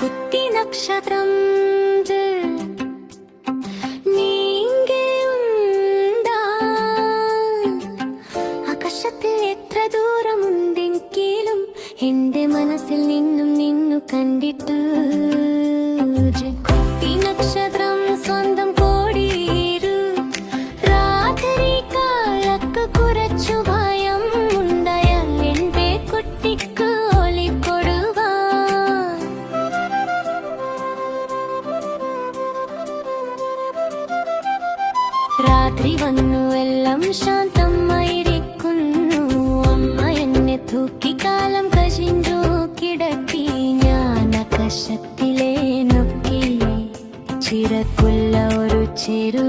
കുത്തി നക്ഷത്രം ആകാശത്തിൽ എത്ര ദൂരമുണ്ടെങ്കിലും എന്റെ മനസ്സിൽ നിന്നും നിന്നു കണ്ടിട്ട് കുത്തി നക്ഷത്രം സ്വന്തം കോടിയേരു രാത്രി കാലക്ക് കുറച്ചു ഭയം ഉണ്ടായാൽ എന്റെ കുട്ടിക്ക് ഒളിക്കൊടുവാ രാത്രി വന്നു എല്ലാം ശാന്തമായിരിക്കുന്നു അമ്മ എന്നെ തൂക്കിക്കാലം കശിഞ്ചു കിടത്തി ഞാൻ ആകാശത്തിലെ നോക്കി ചിറകുള്ള ഒരു ചെറു